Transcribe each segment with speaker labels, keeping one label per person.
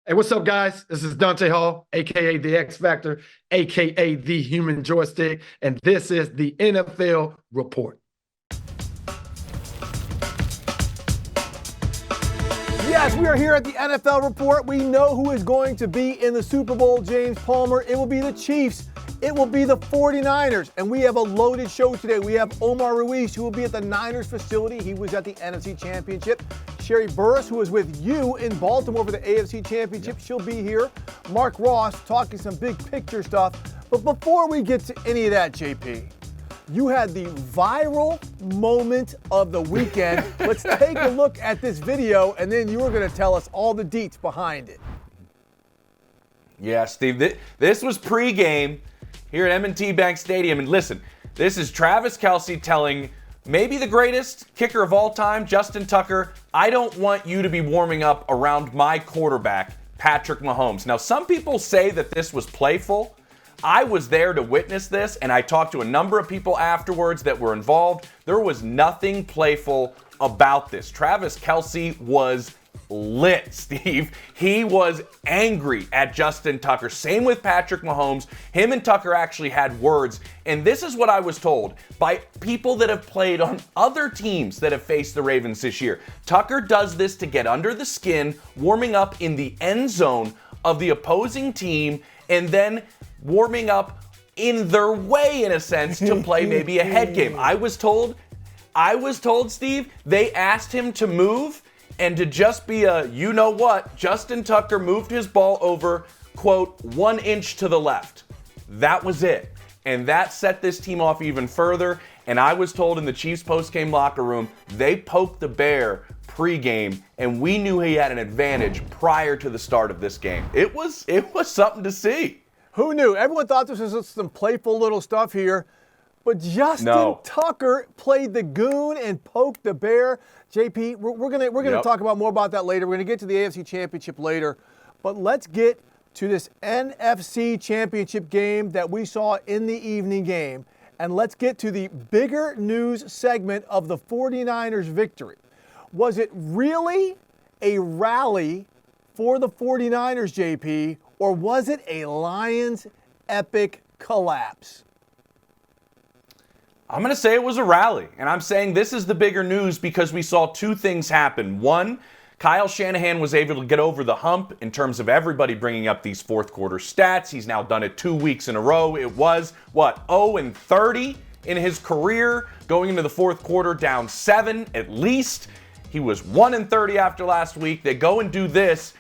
Speaker 1: Hey, what's up, guys? This is Dante Hall, a.k.a. The X Factor, a.k.a. The Human Joystick, and this is the NFL Report.
Speaker 2: Yes, we are here at the NFL Report. We know who is going to be in the Super Bowl, James Palmer. It will be the Chiefs. It will be the 49ers. And we have a loaded show today. We have Omar Ruiz, who will be at the Niners facility. He was at the NFC Championship. Sherree Burruss, who was with you in Baltimore for the AFC Championship, she'll be here. Marc Ross talking some big picture stuff. But before we get to any of that, JP, you had the viral moment of the weekend. Let's take a look at this video, and then you were going to tell us all the deets behind it.
Speaker 3: Yeah, Steve, this was pregame here at M&T Bank Stadium. And listen, this is Travis Kelce telling maybe the greatest kicker of all time, Justin Tucker, I don't want you to be warming up around my quarterback, Patrick Mahomes. Now, some people say that this was playful. I was there to witness this, and I talked to a number of people afterwards that were involved. There was nothing playful about this. Travis Kelce was lit, Steve. He was angry at Justin Tucker. Same with Patrick Mahomes. Him and Tucker actually had words, and this is what I was told by people that have played on other teams that have faced the Ravens this year. Tucker does this to get under the skin, warming up in the end zone of the opposing team, and then warming up in their way, in a sense, to play maybe a head game. I was told, Steve, they asked him to move and to just be a, you know what, Justin Tucker moved his ball over, quote, 1 inch to the left. That was it. And that set this team off even further. And I was told in the Chiefs post-game locker room, they poked the bear pregame, and we knew he had an advantage prior to the start of this game. It was something to see.
Speaker 2: Who knew? Everyone thought this was some playful little stuff here. But Justin Tucker played the goon and poked the bear. JP, we're gonna talk about more about that later. We're gonna get to the AFC Championship later. But let's get to this NFC Championship game that we saw in the evening game. And let's get to the bigger news segment of the 49ers victory. Was it really a rally for the 49ers, JP, or was it a Lions epic collapse?
Speaker 3: I'm going to say it was a rally, and I'm saying this is the bigger news because we saw two things happen. One, Kyle Shanahan was able to get over the hump in terms of everybody bringing up these fourth quarter stats. He's now done it 2 weeks in a row. It was, 0-30 in his career, going into the fourth quarter down 7 at least. He was 1-30 after last week. They go and do this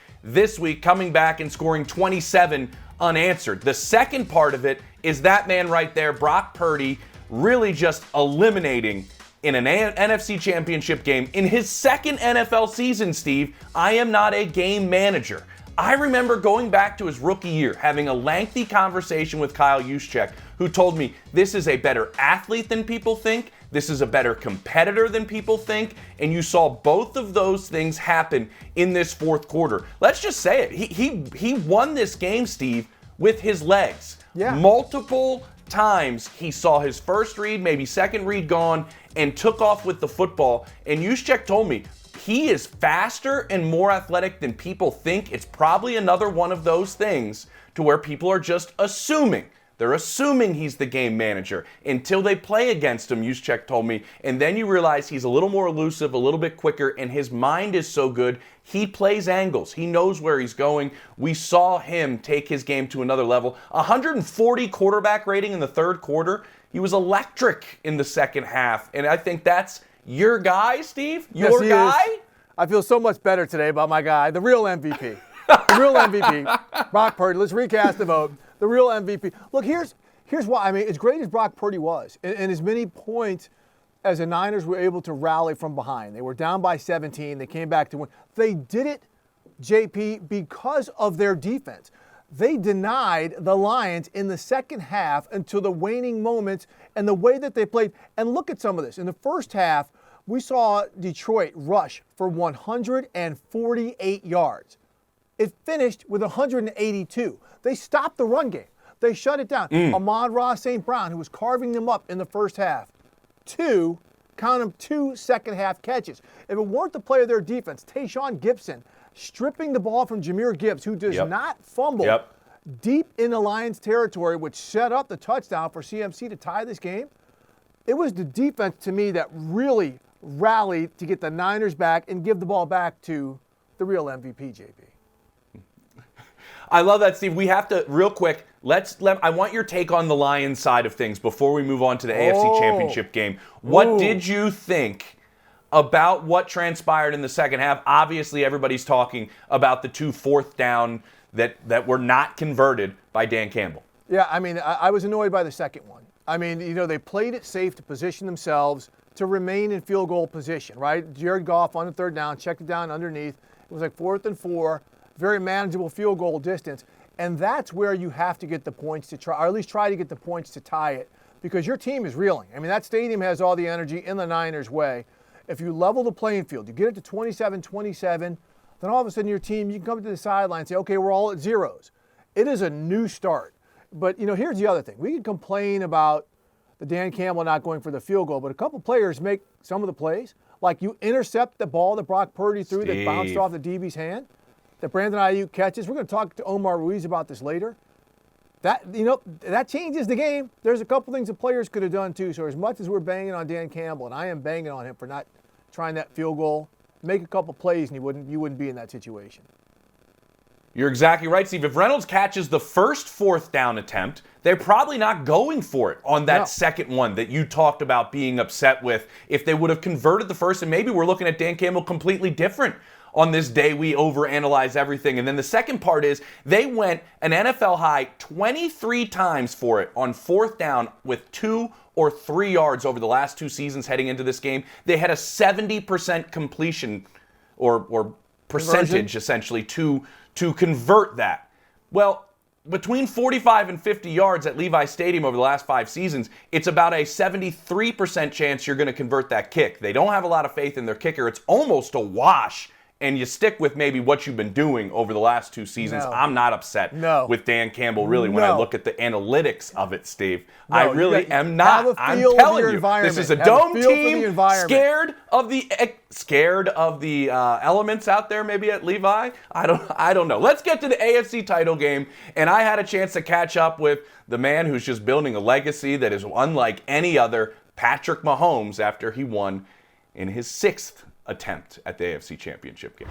Speaker 3: week, coming back and scoring 27 unanswered. The second part of it is that man right there, Brock Purdy, really just eliminating in an NFC Championship game in his second NFL season, Steve. I am not a game manager. I remember going back to his rookie year, having a lengthy conversation with Kyle Juszczyk, who told me this is a better athlete than people think, this is a better competitor than people think, and you saw both of those things happen in this fourth quarter. Let's just say it. He won this game, Steve, with his legs.
Speaker 2: Yeah.
Speaker 3: Multiple times he saw his first read, maybe second read gone, and took off with the football. And Juszczyk told me he is faster and more athletic than people think. It's probably another one of those things to where people are just assuming. They're assuming he's the game manager until they play against him, Juszczyk told me. And then you realize he's a little more elusive, a little bit quicker, and his mind is so good. He plays angles. He knows where he's going. We saw him take his game to another level. 140 quarterback rating in the third quarter. He was electric in the second half. And I think that's your guy, Steve? Your guy?
Speaker 2: Is. I feel so much better today about my guy, the real MVP. The real MVP, Brock Purdy. Let's recast the vote. The real MVP. Look, here's why. I mean, as great as Brock Purdy was, and as many points as the Niners were able to rally from behind. They were down by 17. They came back to win. They did it, JP, because of their defense. They denied the Lions in the second half until the waning moments and the way that they played. And look at some of this. In the first half, we saw Detroit rush for 148 yards. It finished with 182. They stopped the run game. They shut it down. Omar Ruiz St. Brown, who was carving them up in the first half, two second half catches. If it weren't the play of their defense, Tayshaun Gibson stripping the ball from Jahmyr Gibbs, who does not fumble, deep in the Lions' territory, which set up the touchdown for CMC to tie this game. It was the defense, to me, that really rallied to get the Niners back and give the ball back to the real MVP, JP.
Speaker 3: I love that, Steve. We have to, real quick, I want your take on the Lions side of things before we move on to the AFC Championship game. What did you think about what transpired in the second half? Obviously, everybody's talking about the 2 fourth down that were not converted by Dan Campbell.
Speaker 2: Yeah, I mean, I was annoyed by the second one. I mean, they played it safe to position themselves to remain in field goal position, right? Jared Goff on the third down, checked it down underneath. It was like 4th and 4, very manageable field goal distance. And that's where you have to get the points to try, or at least try to get the points to tie it, because your team is reeling. I mean, that stadium has all the energy in the Niners' way. If you level the playing field, you get it to 27-27, then all of a sudden your team, you can come to the sideline and say, okay, we're all at zeros. It is a new start. But, here's the other thing. We can complain about the Dan Campbell not going for the field goal, but a couple players make some of the plays. Like you intercept the ball that Brock Purdy threw that bounced off the DB's hand, that Brandon Ayuk catches. We're going to talk to Omar Ruiz about this later. That changes the game. There's a couple things the players could have done too. So as much as we're banging on Dan Campbell, and I am banging on him for not trying that field goal, make a couple plays and you wouldn't be in that situation.
Speaker 3: You're exactly right, Steve. If Reynolds catches the first 4th down attempt, they're probably not going for it on that second one that you talked about being upset with. If they would have converted the first, and maybe we're looking at Dan Campbell completely different on this day we overanalyze everything. And then the second part is they went an NFL high 23 times for it on 4th down with 2 or 3 yards over the last 2 seasons heading into this game. They had a 70% completion or percentage essentially to convert that. Well, between 45 and 50 yards at Levi Stadium over the last 5 seasons, it's about a 73% chance you're going to convert that kick. They don't have a lot of faith in their kicker. It's almost a wash, and you stick with maybe what you've been doing over the last 2 seasons.
Speaker 2: No.
Speaker 3: I'm not upset with Dan Campbell, really, when I look at the analytics of it, Steve.
Speaker 2: No,
Speaker 3: I really am not. I'm telling you, this is a dome team scared of the elements out there maybe at Levi. I don't know. Let's get to the AFC title game, and I had a chance to catch up with the man who's just building a legacy that is unlike any other, Patrick Mahomes, after he won in his 6th attempt at the AFC Championship game.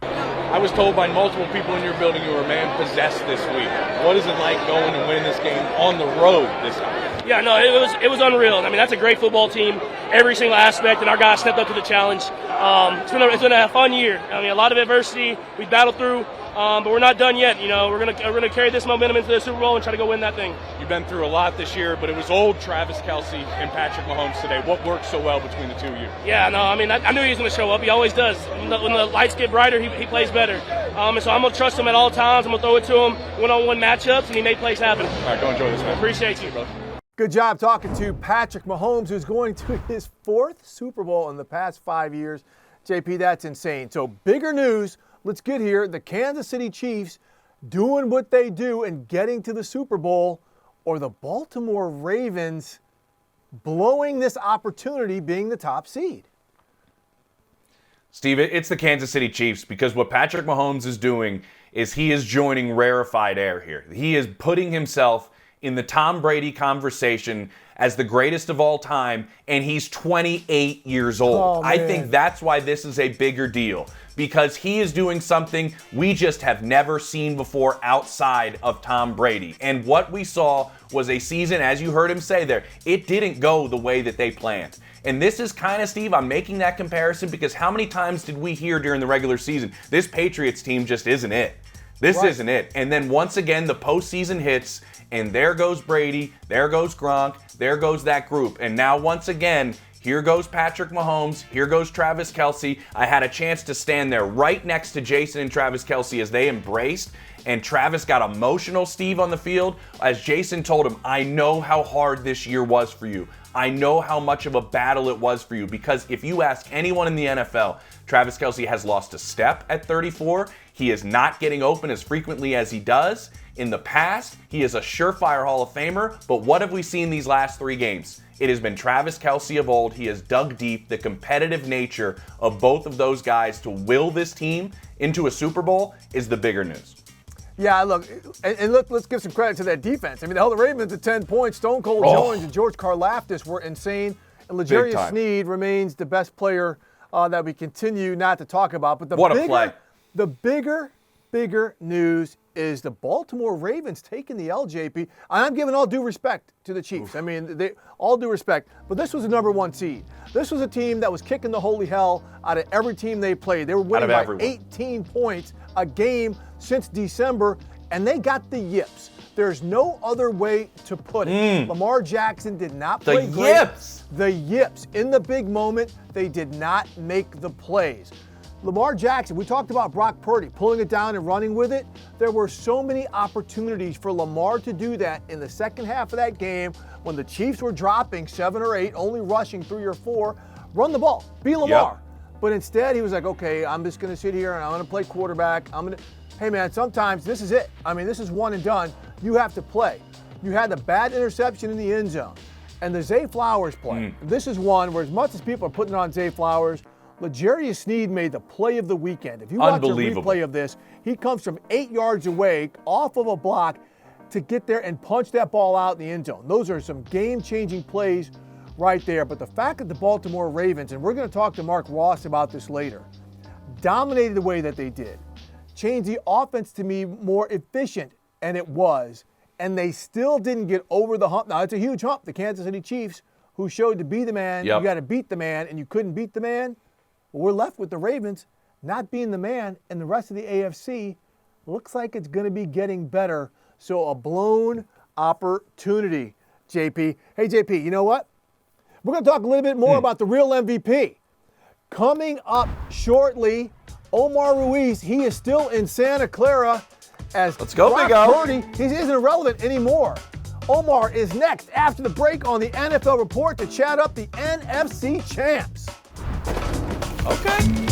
Speaker 4: I was told by multiple people in your building you were man possessed this week. What is it like going and winning this game on the road this time?
Speaker 5: Yeah, no, it was unreal. I mean, that's a great football team, every single aspect, and our guys stepped up to the challenge. It's been a fun year. I mean, a lot of adversity we battled through, but we're not done yet. We're gonna carry this momentum into the Super Bowl and try to go win that thing.
Speaker 4: You've been through a lot this year, but it was old Travis Kelce and Patrick Mahomes today. What worked so well between the 2 of you?
Speaker 5: Yeah, no, I mean, I knew he was going to show up. He always does. When the lights get brighter, he plays better. And so I'm going to trust him at all times. I'm going to throw it to him one-on-one matchups, and he made plays happen.
Speaker 4: All right, go enjoy this, man.
Speaker 5: Appreciate you, bro.
Speaker 2: Good job talking to Patrick Mahomes, who's going to his 4th Super Bowl in the past 5 years. JP, that's insane. So bigger news. Let's get here. The Kansas City Chiefs doing what they do and getting to the Super Bowl, or the Baltimore Ravens blowing this opportunity being the top seed.
Speaker 3: Steve, it's the Kansas City Chiefs, because what Patrick Mahomes is doing is he is joining rarefied air here. He is putting himself in the Tom Brady conversation as the greatest of all time, and he's 28 years old. I think that's why this is a bigger deal, because he is doing something we just have never seen before outside of Tom Brady. And what we saw was a season, as you heard him say there, it didn't go the way that they planned. And this is kind of, Steve, I'm making that comparison because how many times did we hear during the regular season, this Patriots team just isn't it? This isn't it. And then once again, the postseason hits, and there goes Brady, there goes Gronk, there goes that group. And now once again, here goes Patrick Mahomes, here goes Travis Kelce. I had a chance to stand there right next to Jason and Travis Kelce as they embraced, and Travis got emotional, Steve, on the field, as Jason told him, I know how hard this year was for you. I know how much of a battle it was for you, because if you ask anyone in the NFL, Travis Kelce has lost a step at 34. He is not getting open as frequently as he does. In the past, he is a surefire Hall of Famer, but what have we seen these last 3 games? It has been Travis Kelce of old. He has dug deep. The competitive nature of both of those guys to will this team into a Super Bowl is the bigger news.
Speaker 2: Yeah, look, and look, let's give some credit to that defense. I mean, they held the Ravens to 10 points. Stone Cold Jones and George Karlaftis were insane. And L'Jarius Sneed remains the best player that we continue not to talk about. But the bigger news is the Baltimore Ravens taking the L, JP. And I'm giving all due respect to the Chiefs. I mean, all due respect. But this was the number 1 seed. This was a team that was kicking the holy hell out of every team they played. They were winning by 18 points a game since December, and they got the yips. There's no other way to put it. Lamar Jackson did not play great. The yips. In the big moment, they did not make the plays. Lamar Jackson, we talked about Brock Purdy pulling it down and running with it. There were so many opportunities for Lamar to do that in the second half of that game when the Chiefs were dropping 7 or 8, only rushing 3 or 4. Run the ball. Be Lamar. But instead, he was like, okay, I'm just going to sit here and I'm going to play quarterback. Hey, man, sometimes this is it. I mean, this is one and done. You have to play. You had the bad interception in the end zone. And the Zay Flowers play. This is one where as much as people are putting it on Zay Flowers, L'Jarius Sneed made the play of the weekend. If you watch a replay of this, he comes from 8 yards away off of a block to get there and punch that ball out in the end zone. Those are some game-changing plays right there. But the fact that the Baltimore Ravens, and we're going to talk to Marc Ross about this later, dominated the way that they did, changed the offense to be more efficient, and it was. And they still didn't get over the hump. Now, it's a huge hump. The Kansas City Chiefs, who showed to be the man, you got to beat the man, and you couldn't beat the man. Well, we're left with the Ravens not being the man, and the rest of the AFC looks like it's going to be getting better. So a blown opportunity, JP. Hey, JP, you know what? We're going to talk a little bit more about the real MVP. Coming up shortly, Omar Ruiz, he is still in Santa Clara as Brock Purdy, he isn't irrelevant anymore. Omar is next after the break on the NFL Report to chat up the NFC champs.
Speaker 3: Okay.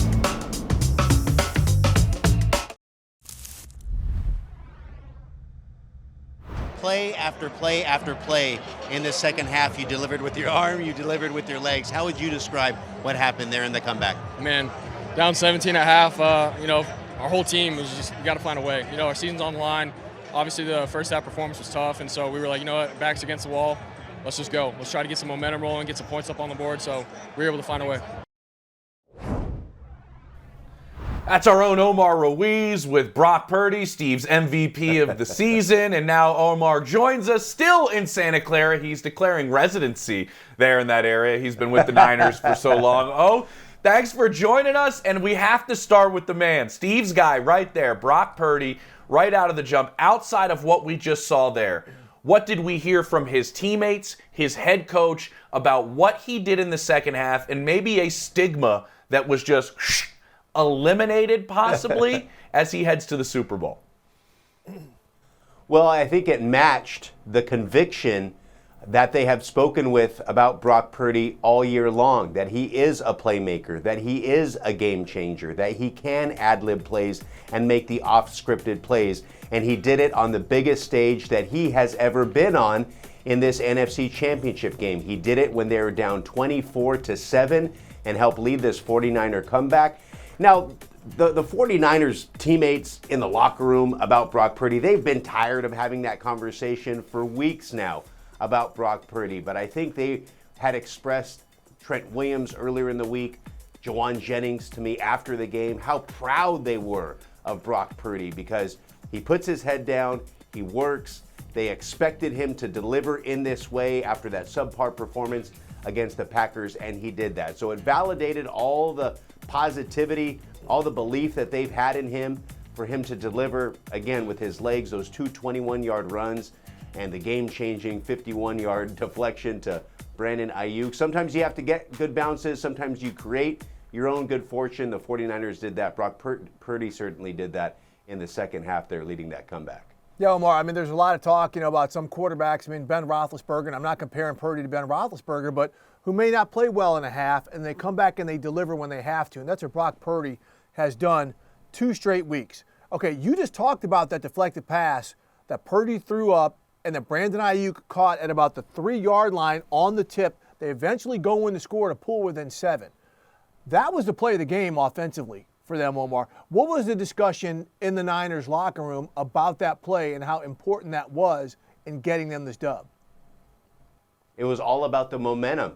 Speaker 6: Play after play after play in the second half. You delivered with your arm, you delivered with your legs. How would you describe what happened there in the comeback?
Speaker 7: Man, down 17 at half, our whole team was just, we got to find a way. Our season's on the line. Obviously, the first half performance was tough, and so we were like, you know what, backs against the wall. Let's just go. Let's try to get some momentum rolling, get some points up on the board, so we were able to find a way.
Speaker 3: That's our own Omar Ruiz with Brock Purdy, Steve's MVP of the season. And now Omar joins us still in Santa Clara. He's declaring residency there in that area. He's been with the Niners for so long. Oh, thanks for joining us. And we have to start with the man, Steve's guy right there, Brock Purdy, right out of the jump. Outside of what we just saw there, what did we hear from his teammates, his head coach, about what he did in the second half, and maybe a stigma that was just eliminated possibly as he heads to the Super Bowl?
Speaker 6: Well, I think it matched the conviction that they have spoken with about Brock Purdy all year long, that he is a playmaker, that he is a game changer, that he can ad-lib plays and make the off-scripted plays. And he did it on the biggest stage that he has ever been on in this NFC Championship game. He did it when they were down 24-7 and helped lead this 49er comeback. Now, the 49ers teammates in the locker room about Brock Purdy, they've been tired of having that conversation for weeks now about Brock Purdy. But I think they had expressed, Trent Williams earlier in the week, Jawan Jennings to me after the game, how proud they were of Brock Purdy because he puts his head down, he works. They expected him to deliver in this way after that subpar performance against the Packers, and he did that. So it validated all the positivity, all the belief that they've had in him for him to deliver, again, with his legs, those 2 21-yard runs and the game-changing 51-yard deflection to Brandon Ayuk. Sometimes you have to get good bounces. Sometimes you create your own good fortune. The 49ers did that. Brock Purdy certainly did that in the second half there, leading that comeback.
Speaker 2: Yeah, Omar, I mean, there's a lot of talk, about some quarterbacks. I mean, Ben Roethlisberger, and I'm not comparing Purdy to Ben Roethlisberger, but who may not play well in a half, and they come back and they deliver when they have to. And that's what Brock Purdy has done 2 straight weeks. Okay, you just talked about that deflected pass that Purdy threw up and that Brandon Ayuk caught at about the 3-yard line on the tip. They eventually go in to score to pull within 7. That was the play of the game offensively for them, Omar. What was the discussion in the Niners locker room about that play and how important that was in getting them this dub?
Speaker 6: It was all about the momentum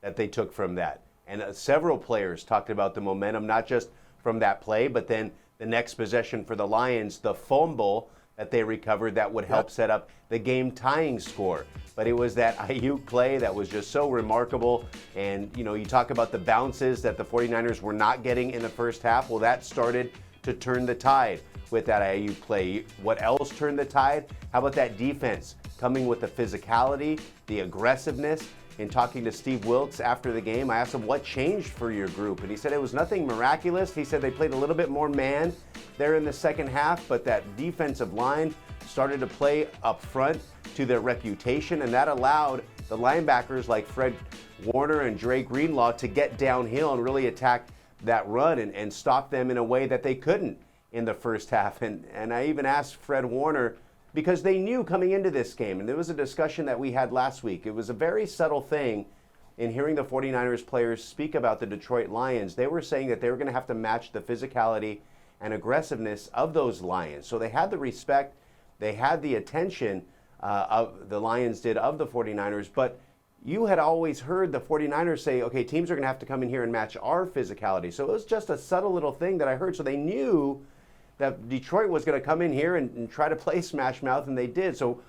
Speaker 6: that they took from that. And several players talked about the momentum, not just from that play, but then the next possession for the Lions, the fumble that they recovered that would help set up the game-tying score. But it was that Ayuk play that was just so remarkable. And, you know, you talk about the bounces that the 49ers were not getting in the first half. Well, that started to turn the tide with that Ayuk play. What else turned the tide? How about that defense coming with the physicality, the aggressiveness? In talking to Steve Wilkes after the game, I asked him what changed for your group, and he said it was nothing miraculous. He said they played a little bit more man there in the second half, but that defensive line started to play up front to their reputation, and that allowed the linebackers like Fred Warner and Dre Greenlaw to get downhill and really attack that run and stop them in a way that they couldn't in the first half. And I even asked Fred Warner, because they knew coming into this game, and there was a discussion that we had last week. It was a very subtle thing in hearing the 49ers players speak about the Detroit Lions. They were saying that they were going to have to match the physicality and aggressiveness of those Lions. So they had the respect, they had the attention of the Lions did of the 49ers, but you had always heard the 49ers say, okay, teams are going to have to come in here and match our physicality. So it was just a subtle little thing that I heard. So they knew that Detroit was going to come in here and try to play smash mouth, and they did. So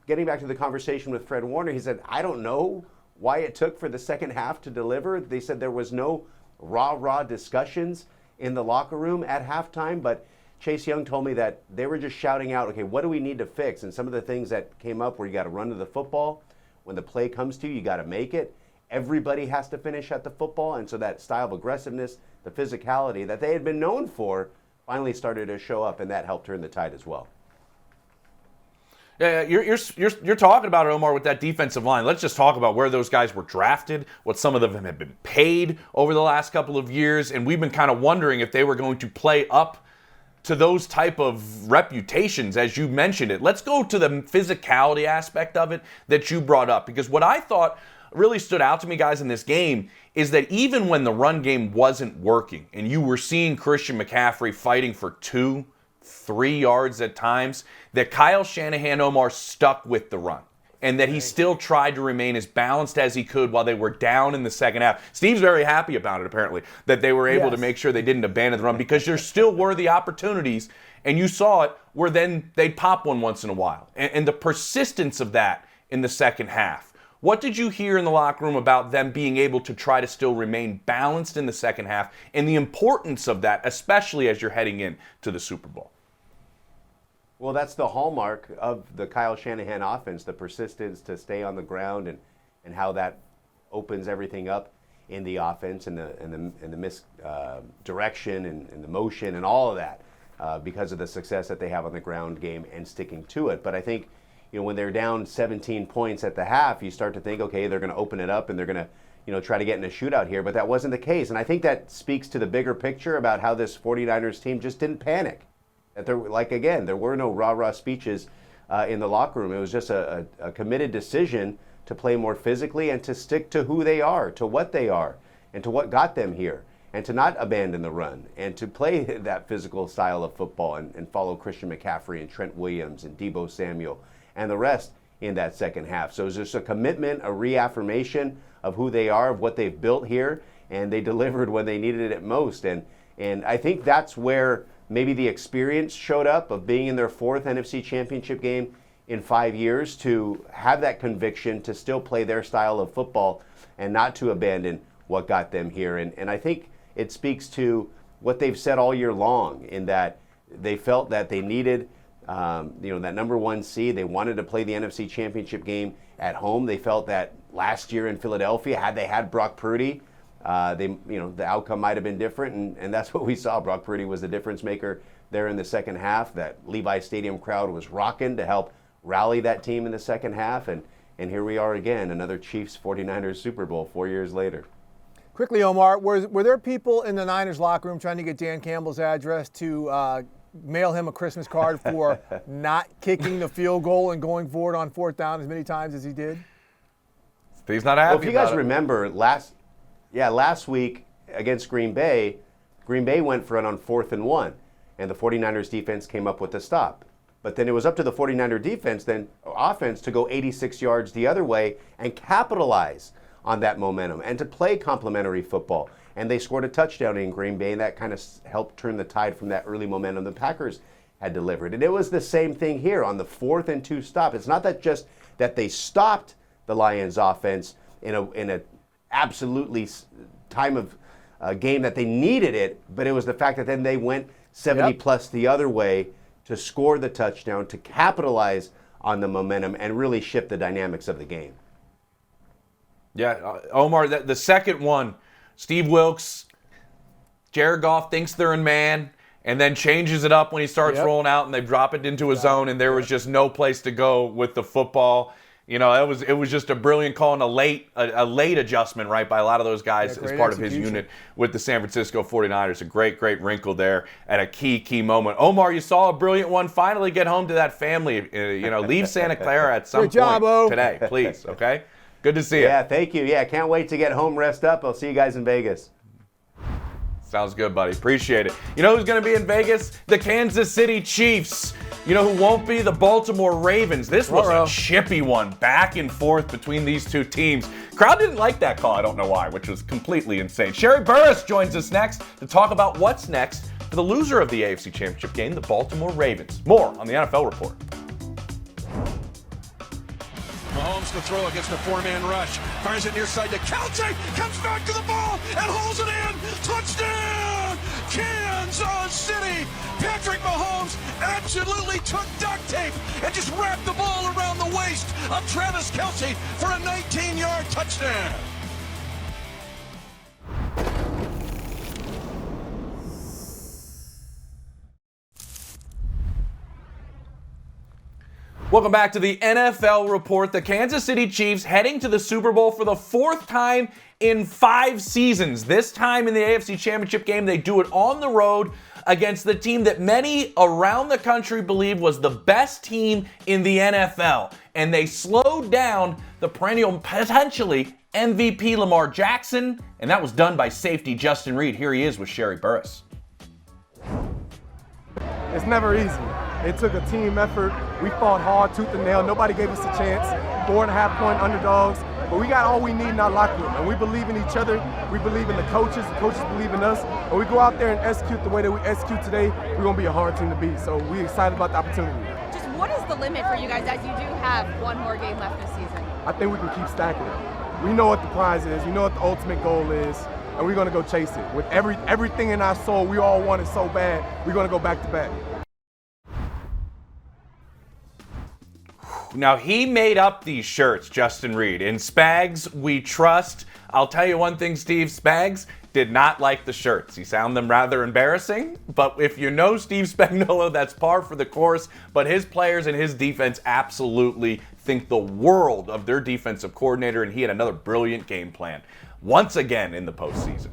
Speaker 6: getting back to the conversation with Fred Warner, he said, I don't know why it took for the second half to deliver. They said there was no rah-rah discussions in the locker room at halftime, but Chase Young told me that they were just shouting out, okay, what do we need to fix? And some of the things that came up were you got to run to the football. When the play comes to you, you got to make it. Everybody has to finish at the football, and so that style of aggressiveness, the physicality that they had been known for, finally started to show up, and that helped turn the tide as well.
Speaker 3: Yeah, you're talking about it, Omar, with that defensive line. Let's just talk about where those guys were drafted, what some of them have been paid over the last couple of years, and we've been kind of wondering if they were going to play up to those type of reputations, as you mentioned it. Let's go to the physicality aspect of it that you brought up, because what I thought really stood out to me, guys, in this game is that even when the run game wasn't working and you were seeing Christian McCaffrey fighting for 2-3 yards at times, that Kyle Shanahan, Omar, stuck with the run and that he still tried to remain as balanced as he could while they were down in the second half. Steve's very happy about it, apparently, that they were able to make sure they didn't abandon the run, because there still were the opportunities, and you saw it, where then they'd pop one once in a while. And the persistence of that in the second half. What did you hear in the locker room about them being able to try to still remain balanced in the second half, and the importance of that, especially as you're heading into the Super Bowl?
Speaker 6: Well, that's the hallmark of the Kyle Shanahan offense, the persistence to stay on the ground, and how that opens everything up in the offense, and the misdirection and the motion and all of that because of the success that they have on the ground game and sticking to it. But I think, you know, when they're down 17 points at the half, you start to think, okay, they're going to open it up and they're going to, you know, try to get in a shootout here. But that wasn't the case. And I think that speaks to the bigger picture about how this 49ers team just didn't panic. That there, like, again, there were no rah-rah speeches in the locker room. It was just a committed decision to play more physically and to stick to who they are, to what they are, and to what got them here, and to not abandon the run, and to play that physical style of football and follow Christian McCaffrey and Trent Williams and Deebo Samuel and the rest in that second half. So it's just a commitment, a reaffirmation of who they are, of what they've built here, and they delivered when they needed it most. And I think that's where maybe the experience showed up of being in their 4th NFC Championship game in 5 years, to have that conviction to still play their style of football and not to abandon what got them here. And I think it speaks to what they've said all year long, in that they felt that they needed that number 1 seed. They wanted to play the NFC Championship game at home. They felt that last year in Philadelphia, had they had Brock Purdy, the outcome might have been different, and that's what we saw. Brock Purdy was the difference maker there in the second half. That Levi's Stadium crowd was rocking to help rally that team in the second half, and here we are again, another Chiefs 49ers Super Bowl 4 years later.
Speaker 2: Quickly, Omar, were there people in the Niners locker room trying to get Dan Campbell's address to mail him a Christmas card for not kicking the field goal and going for it on 4th down as many times as he did?
Speaker 3: He's not happy.
Speaker 6: Well, if you guys remember last week against Green Bay went for it on 4th and 1, and the 49ers defense came up with a stop. But then it was up to the 49er offense to go 86 yards the other way and capitalize on that momentum and to play complementary football. And they scored a touchdown in Green Bay, and that kind of helped turn the tide from that early momentum the Packers had delivered. And it was the same thing here on the 4th and 2 stop. It's not that just that they stopped the Lions offense in a absolutely time of game that they needed it, but it was the fact that then they went 70 plus the other way to score the touchdown, to capitalize on the momentum and really shift the dynamics of the game.
Speaker 3: Yeah, Omar, the second one, Steve Wilks, Jared Goff thinks they're in man and then changes it up when he starts rolling out and they drop it into a zone and there was just no place to go with the football. You know, it was just a brilliant call and a late adjustment, right, by a lot of those guys as part of his unit with the San Francisco 49ers. A great wrinkle there at a key moment. Omar, you saw a brilliant one. Finally get home to that family. Leave Santa Clara at some point today, please, okay? Good to see you.
Speaker 6: Yeah, thank you. Yeah, can't wait to get home, rest up. I'll see you guys in Vegas.
Speaker 3: Sounds good, buddy. Appreciate it. You know who's going to be in Vegas? The Kansas City Chiefs. You know who won't be? The Baltimore Ravens. This was a chippy one, back and forth between these two teams. Crowd didn't like that call, I don't know why, which was completely insane. Sherree Burruss joins us next to talk about what's next for the loser of the AFC Championship game, the Baltimore Ravens. More on the NFL Report.
Speaker 8: Mahomes to throw against a 4-man rush. Fires it near side to Kelce. Comes back to the ball and holds it in. Touchdown! Kansas City! Patrick Mahomes absolutely took duct tape and just wrapped the ball around the waist of Travis Kelce for a 19-yard touchdown.
Speaker 3: Welcome back to the NFL Report. The Kansas City Chiefs heading to the Super Bowl for the 4th time in 5 seasons. This time in the AFC Championship game, they do it on the road against the team that many around the country believe was the best team in the NFL. And they slowed down the perennial, potentially MVP Lamar Jackson, and that was done by safety Justin Reid. Here he is with Sherree Burruss.
Speaker 9: It's never easy. It took a team effort. We fought hard, tooth and nail. Nobody gave us a chance. 4.5-point underdogs. But we got all we need in our locker room. And we believe in each other. We believe in the coaches believe in us. And we go out there and execute the way that we execute today, we're going to be a hard team to beat. So we're excited about the opportunity.
Speaker 10: Just what is the limit for you guys as you do have one more game left this season?
Speaker 9: I think we can keep stacking it. We know what the prize is. We know what the ultimate goal is. And we're going to go chase it. With everything in our soul, we all want it so bad, we're going to go back to back.
Speaker 3: Now, he made up these shirts, Justin Reid. In Spags, we trust. I'll tell you one thing, Steve. Spags did not like the shirts. He found them rather embarrassing. But if you know Steve Spagnuolo, that's par for the course. But his players and his defense absolutely think the world of their defensive coordinator, and he had another brilliant game plan once again in the postseason.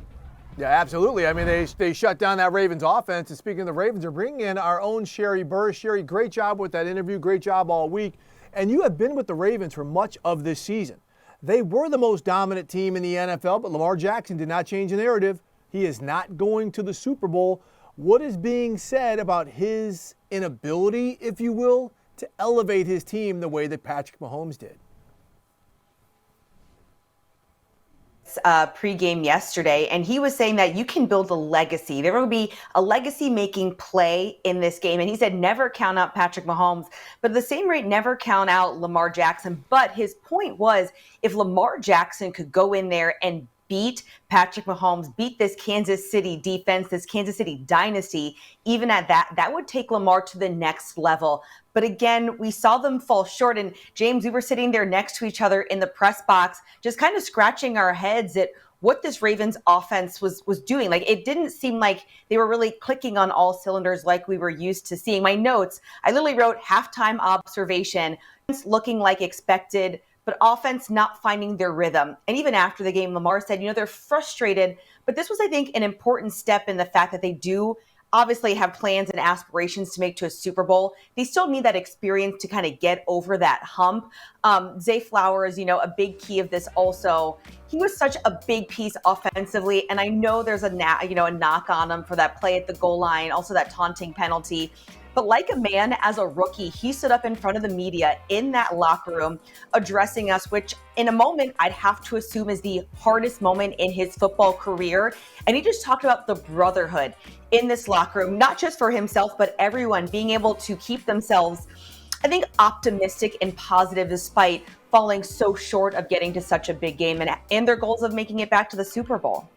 Speaker 2: Yeah, absolutely. I mean, they shut down that Ravens offense. And speaking of the Ravens, they're bringing in our own Sherree Burruss. Sherree, great job with that interview. Great job all week. And you have been with the Ravens for much of this season. They were the most dominant team in the NFL, but Lamar Jackson did not change the narrative. He is not going to the Super Bowl. What is being said about his inability, if you will, to elevate his team the way that Patrick Mahomes did?
Speaker 11: Pre-game yesterday, and he was saying that you can build a legacy. There will be a legacy-making play in this game, and he said never count out Patrick Mahomes, but at the same rate, never count out Lamar Jackson. But his point was, if Lamar Jackson could go in there and beat Patrick Mahomes, beat this Kansas City defense, this Kansas City dynasty, even at that would take Lamar to the next level. But again, we saw them fall short. And James, we were sitting there next to each other in the press box, just kind of scratching our heads at what this Ravens offense was doing. Like, it didn't seem like they were really clicking on all cylinders like we were used to seeing. My notes, I literally wrote halftime observation, looking like expected, but offense not finding their rhythm. And even after the game, Lamar said, they're frustrated, but this was, I think, an important step in the fact that they do obviously have plans and aspirations to make to a Super Bowl. They still need that experience to kind of get over that hump. Zay Flowers, a big key of this also. He was such a big piece offensively, and I know there's a knock on him for that play at the goal line, also that taunting penalty. But like a man, as a rookie, he stood up in front of the media in that locker room addressing us, which in a moment I'd have to assume is the hardest moment in his football career. And he just talked about the brotherhood in this locker room, not just for himself, but everyone being able to keep themselves, I think, optimistic and positive despite falling so short of getting to such a big game and their goals of making it back to the Super Bowl.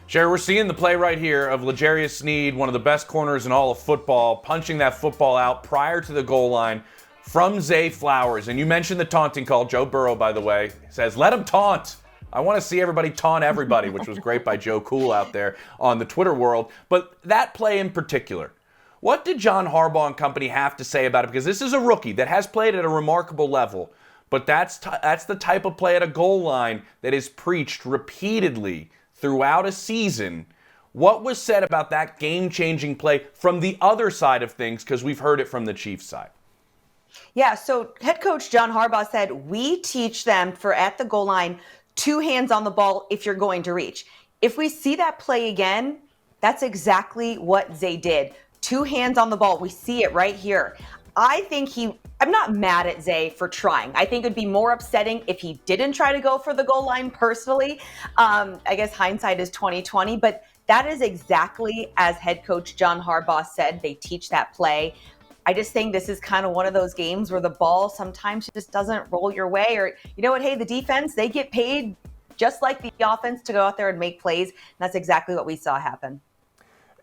Speaker 3: Sherree, we're seeing the play right here of L'Jarius Sneed, one of the best corners in all of football, punching that football out prior to the goal line from Zay Flowers. And you mentioned the taunting call. Joe Burrow, by the way, says, let him taunt. I want to see everybody taunt everybody, which was great by Joe Cool out there on the Twitter world. But that play in particular, what did John Harbaugh and company have to say about it? Because this is a rookie that has played at a remarkable level. But that's the type of play at a goal line that is preached repeatedly throughout a season. What was said about that game-changing play from the other side of things? Because we've heard it from the Chiefs side.
Speaker 11: Yeah, so head coach John Harbaugh said, we teach them for at the goal line, 2 hands on the ball if you're going to reach. If we see that play again, that's exactly what Zay did. 2 hands on the ball. We see it right here. I'm not mad at Zay for trying. I think it'd be more upsetting if he didn't try to go for the goal line personally. I guess hindsight is 20/20, but that is exactly as head coach John Harbaugh said. They teach that play. I just think this is kind of one of those games where the ball sometimes just doesn't roll your way, or you know what? Hey, the defense, they get paid just like the offense to go out there and make plays. And that's exactly what we saw happen.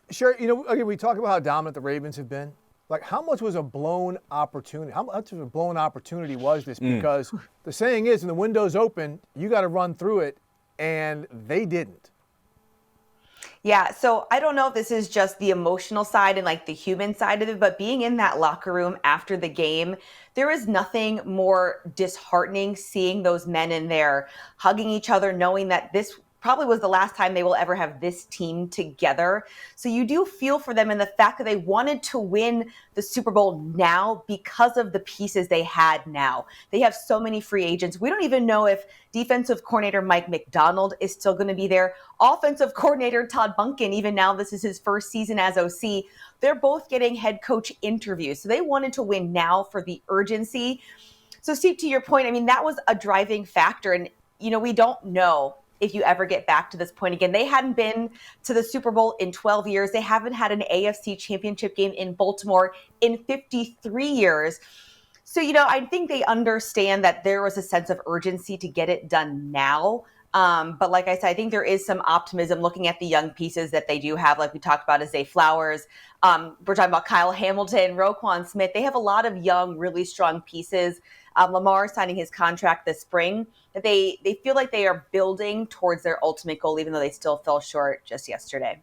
Speaker 2: Sure. Okay, we talk about how dominant the Ravens have been. Like, how much was a blown opportunity? How much of a blown opportunity was this? Because the saying is, when the window's open, you got to run through it, and they didn't.
Speaker 11: Yeah, so I don't know if this is just the emotional side and like the human side of it, but being in that locker room after the game, there is nothing more disheartening seeing those men in there hugging each other, knowing that this probably was the last time they will ever have this team together. So you do feel for them, and the fact that they wanted to win the Super Bowl now because of the pieces they had now. They have so many free agents. We don't even know if defensive coordinator Mike Macdonald is still going to be there. Offensive coordinator Todd Monken, even now this is his first season as OC. They're both getting head coach interviews. So they wanted to win now for the urgency. So Steve, to your point, I mean, that was a driving factor. And, we don't know if you ever get back to this point again. They hadn't been to the Super Bowl in 12 years. They haven't had an AFC championship game in Baltimore in 53 years. So, I think they understand that there was a sense of urgency to get it done now. But like I said, I think there is some optimism looking at the young pieces that they do have, like we talked about, Zay Flowers. We're talking about Kyle Hamilton, Roquan Smith. They have a lot of young, really strong pieces. Lamar signing his contract this spring. That they feel like they are building towards their ultimate goal, even though they still fell short just yesterday.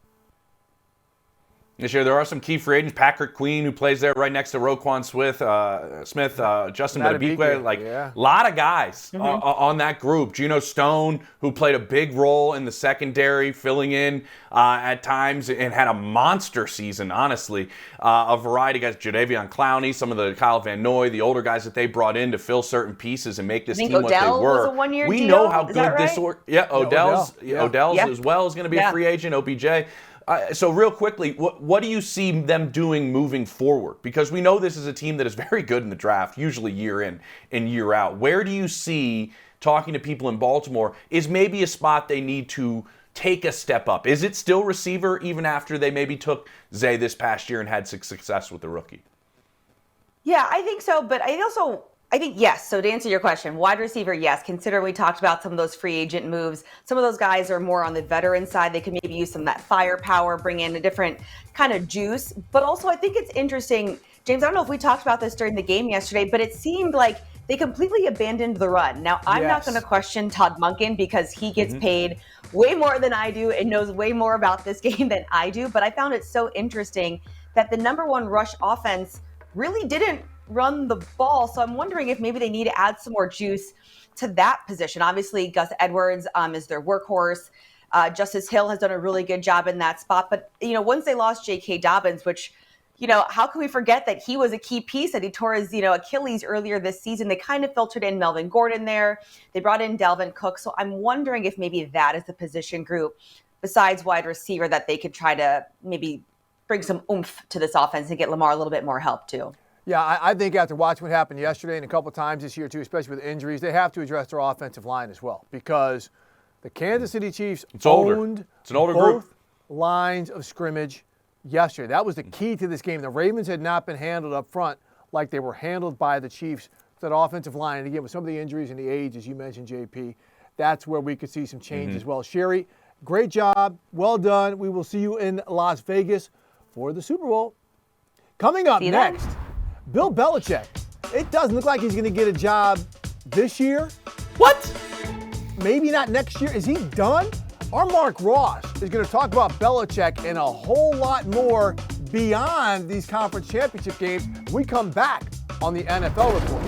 Speaker 3: This year, there are some key free agents. Patrick Queen, who plays there right next to Roquan Smith, Justin Madubuike. A lot of guys on that group. Geno Stone, who played a big role in the secondary, filling in at times and had a monster season, honestly. A variety of guys, Jadeveon Clowney, some of the Kyle Van Noy, the older guys that they brought in to fill certain pieces and make this team what they were.
Speaker 11: Was a one-year
Speaker 3: we
Speaker 11: deal.
Speaker 3: know how
Speaker 11: Is
Speaker 3: good
Speaker 11: right?
Speaker 3: this Odell's as well is going to be a free agent, OBJ. So real quickly, what do you see them doing moving forward? Because we know this is a team that is very good in the draft, usually year in and year out. Where do you see, talking to people in Baltimore, is maybe a spot they need to take a step up? Is it still receiver even after they maybe took Zay this past year and had success with the rookie?
Speaker 11: Yeah, I think so. But I think yes. So to answer your question, wide receiver, yes. Consider we talked about some of those free agent moves. Some of those guys are more on the veteran side. They could maybe use some of that firepower, bring in a different kind of juice. But also I think it's interesting, James, I don't know if we talked about this during the game yesterday, but it seemed like they completely abandoned the run. Now, I'm not going to question Todd Monken because he gets paid way more than I do and knows way more about this game than I do. But I found it so interesting that the number one rush offense really didn't run the ball. So I'm wondering if maybe they need to add some more juice to that position. Obviously, Gus Edwards is their workhorse. Justice Hill has done a really good job in that spot. But, once they lost J.K. Dobbins, which, how can we forget that he was a key piece, that he tore his, Achilles earlier this season. They kind of filtered in Melvin Gordon there. They brought in Dalvin Cook. So I'm wondering if maybe that is the position group besides wide receiver that they could try to maybe bring some oomph to this offense and get Lamar a little bit more help too.
Speaker 2: Yeah, I think after watching what happened yesterday and a couple times this year too, especially with injuries, they have to address their offensive line as well, because the Kansas City Chiefs owned
Speaker 3: both
Speaker 2: group. Lines of scrimmage yesterday. That was the key to this game. The Ravens had not been handled up front like they were handled by the Chiefs. That offensive line, and again, with some of the injuries and the age, as you mentioned, JP, that's where we could see some change as well. Sherree, great job. Well done. We will see you in Las Vegas for the Super Bowl. Coming up next, Bill Belichick. It doesn't look like he's going to get a job this year.
Speaker 3: What?
Speaker 2: Maybe not next year. Is he done? Our Marc Ross is going to talk about Belichick and a whole lot more beyond these conference championship games when we come back on the NFL Report.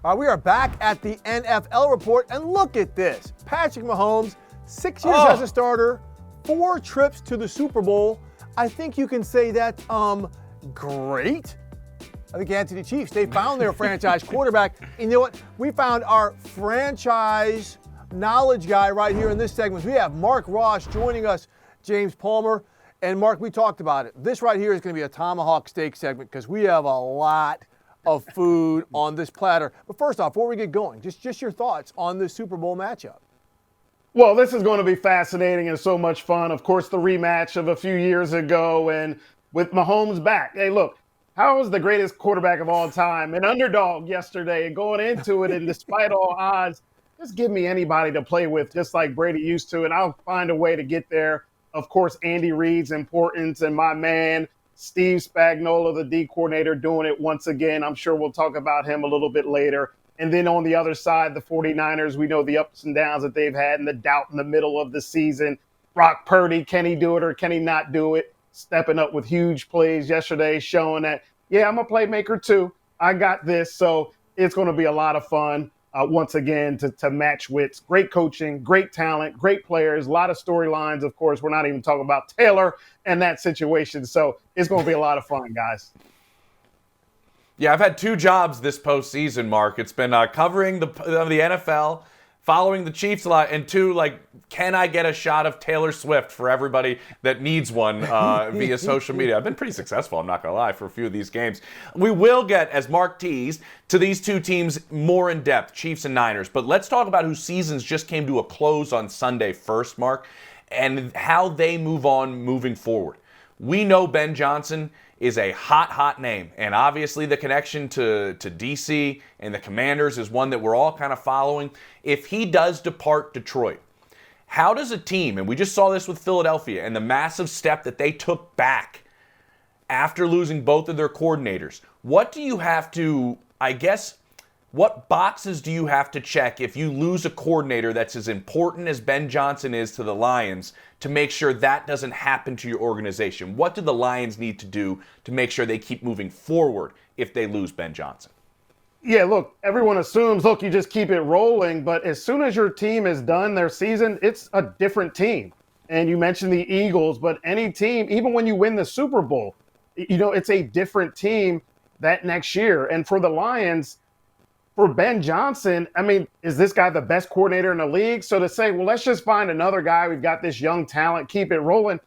Speaker 2: All right, we are back at the NFL Report, and look at this. Patrick Mahomes, 6 years as a starter, 4 trips to the Super Bowl. I think you can say that's great. I think Anthony Chiefs, they found their franchise quarterback. And you know what? We found our franchise knowledge guy right here in this segment. We have Marc Ross joining us, James Palmer. And Mark, we talked about it. This right here is going to be a tomahawk steak segment because we have a lot of food on this platter. But first off, before we get going, just your thoughts on this Super Bowl matchup.
Speaker 1: Well, this is going to be fascinating and so much fun. Of course, the rematch of a few years ago, and with Mahomes back. Hey, look. How was the greatest quarterback of all time, an underdog yesterday, and going into it, and despite all odds, just give me anybody to play with, just like Brady used to, and I'll find a way to get there. Of course, Andy Reid's importance, and my man, Steve Spagnuolo, the D coordinator, doing it once again. I'm sure we'll talk about him a little bit later. And then on the other side, the 49ers, we know the ups and downs that they've had and the doubt in the middle of the season. Brock Purdy, can he do it or can he not do it? Stepping up with huge plays yesterday, showing that, yeah, I'm a playmaker too. I got this. So it's going to be a lot of fun once again to match wits. Great coaching, great talent, great players, a lot of storylines. Of course, we're not even talking about Taylor and that situation. So it's going to be a lot of fun, guys.
Speaker 3: Yeah, I've had 2 jobs this postseason, Mark. It's been covering the NFL, following the Chiefs a lot, and 2, can I get a shot of Taylor Swift for everybody that needs one via social media? I've been pretty successful, I'm not going to lie, for a few of these games. We will get, as Mark teased, to these 2 teams more in depth, Chiefs and Niners. But let's talk about whose seasons just came to a close on Sunday first, Mark, and how they move on moving forward. We know Ben Johnson is a hot name, and obviously the connection to DC and the Commanders is one that we're all kind of following. If he does depart Detroit, how does a team, and we just saw this with Philadelphia and the massive step that they took back after losing both of their coordinators, what do you have to, what boxes do you have to check if you lose a coordinator that's as important as Ben Johnson is to the Lions to make sure that doesn't happen to your organization? What do the Lions need to do to make sure they keep moving forward if they lose Ben Johnson?
Speaker 1: Yeah, look, everyone assumes, you just keep it rolling. But as soon as your team is done their season, it's a different team. And you mentioned the Eagles, but any team, even when you win the Super Bowl, it's a different team that next year. And for the Lions, for Ben Johnson, is this guy the best coordinator in the league? So to say, well, let's just find another guy. We've got this young talent, keep it rolling.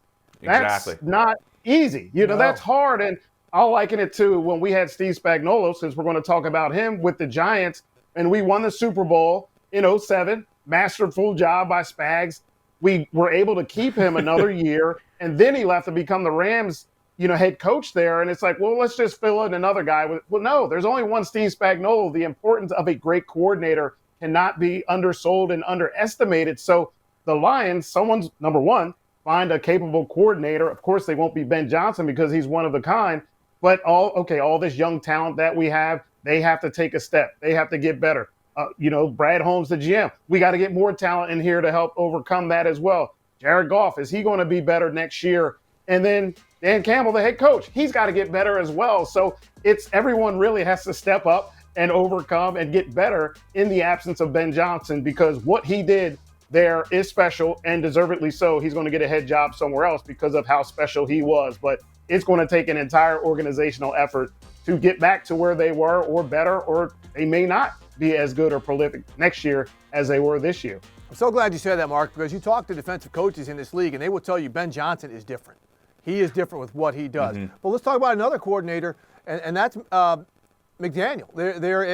Speaker 1: That's not easy. That's hard. And I'll liken it to when we had Steve Spagnuolo, since we're going to talk about him with the Giants, and we won the Super Bowl in 2007, masterful job by Spags. We were able to keep him another year, and then he left to become the Rams head coach there. And it's like, well, let's just fill in another guy. Well, no, there's only one Steve Spagnuolo. The importance of a great coordinator cannot be undersold and underestimated. So the Lions, someone's, number one, find a capable coordinator. Of course, they won't be Ben Johnson because he's one of a kind. But all this young talent that we have, they have to take a step. They have to get better. Brad Holmes, the GM, we got to get more talent in here to help overcome that as well. Jared Goff, is he going to be better next year? And then Dan Campbell, the head coach, he's got to get better as well. So it's everyone really has to step up and overcome and get better in the absence of Ben Johnson, because what he did there is special, and deservedly so. He's going to get a head job somewhere else because of how special he was. But it's going to take an entire organizational effort to get back to where they were or better, or they may not be as good or prolific next year as they were this year.
Speaker 2: I'm so glad you said that, Mark, because you talk to defensive coaches in this league, and they will tell you Ben Johnson is different. He is different with what he does. But let's talk about another coordinator, and that's McDaniel. They're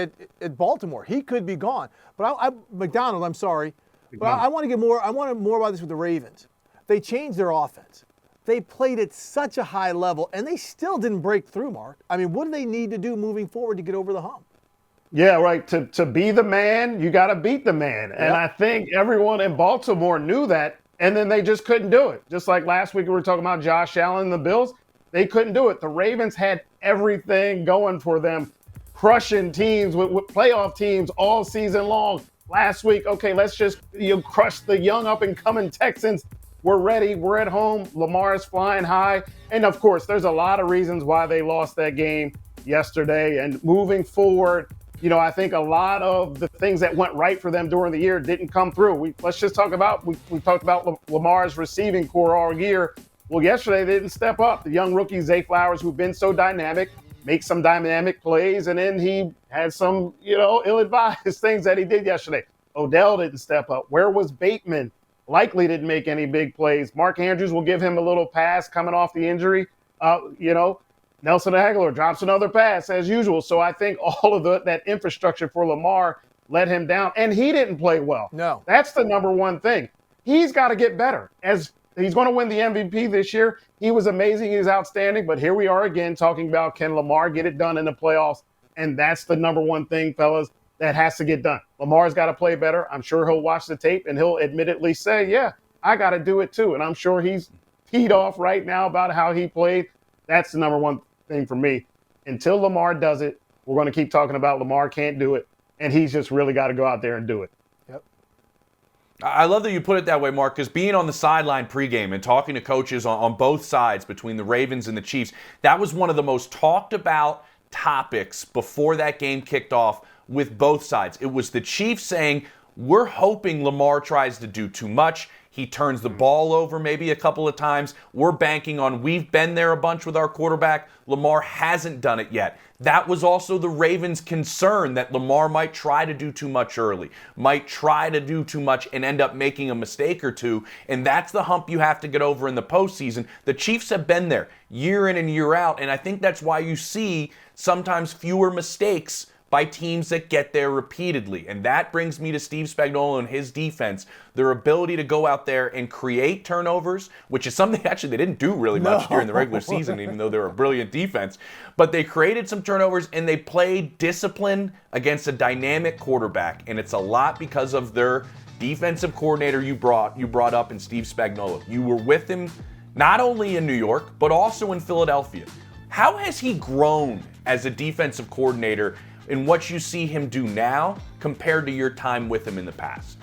Speaker 2: at Baltimore. He could be gone. But McDonald, I'm sorry. But I want to get more. I want more about this with the Ravens. They changed their offense. They played at such a high level, and they still didn't break through, Mark. I mean, what do they need to do moving forward to get over the hump?
Speaker 1: Yeah, right. To be the man, you got to beat the man. Yep. And I think everyone in Baltimore knew that, and then they just couldn't do it. Just like last week we were talking about Josh Allen and the Bills. They couldn't do it. The Ravens had everything going for them, crushing teams with playoff teams all season long. Last week, okay, let's just crush the young up-and-coming Texans. We're ready. We're at home. Lamar is flying high. And, of course, there's a lot of reasons why they lost that game yesterday. And moving forward, I think a lot of the things that went right for them during the year didn't come through. Let's just talk about, we talked about Lamar's receiving core all year. Well, yesterday they didn't step up. The young rookie, Zay Flowers, who've been so dynamic, make some dynamic plays, and then he had some, ill-advised things that he did yesterday. Odell didn't step up. Where was Bateman? Likely didn't make any big plays. Mark Andrews will give him a little pass coming off the injury. Nelson Aguilar drops another pass as usual. So I think all of that infrastructure for Lamar let him down, and he didn't play well.
Speaker 2: No.
Speaker 1: That's the number one thing. He's got to get better. As he's going to win the MVP this year. He was amazing. He was outstanding. But here we are again talking about, can Lamar get it done in the playoffs? And that's the number one thing, fellas, that has to get done. Lamar's got to play better. I'm sure he'll watch the tape and he'll admittedly say, yeah, I got to do it too. And I'm sure he's teed off right now about how he played. That's the number one thing for me. Until Lamar does it, we're going to keep talking about Lamar can't do it. And he's just really got to go out there and do it.
Speaker 3: I love that you put it that way, Mark, because being on the sideline pregame and talking to coaches on both sides between the Ravens and the Chiefs, that was one of the most talked about topics before that game kicked off with both sides. It was the Chiefs saying, we're hoping Lamar tries to do too much. He turns the ball over maybe a couple of times. We're banking on, we've been there a bunch with our quarterback. Lamar hasn't done it yet. That was also the Ravens' concern, that Lamar might try to do too much early, might try to do too much and end up making a mistake or two. And that's the hump you have to get over in the postseason. The Chiefs have been there year in and year out. And I think that's why you see sometimes fewer mistakes by teams that get there repeatedly. And that brings me to Steve Spagnuolo and his defense, their ability to go out there and create turnovers, which is something actually they didn't do really much during the regular season, even though they're a brilliant defense. But they created some turnovers and they played discipline against a dynamic quarterback. And it's a lot because of their defensive coordinator you brought up in Steve Spagnuolo. You were with him not only in New York, but also in Philadelphia. How has he grown as a defensive coordinator in what you see him do now compared to your time with him in the past?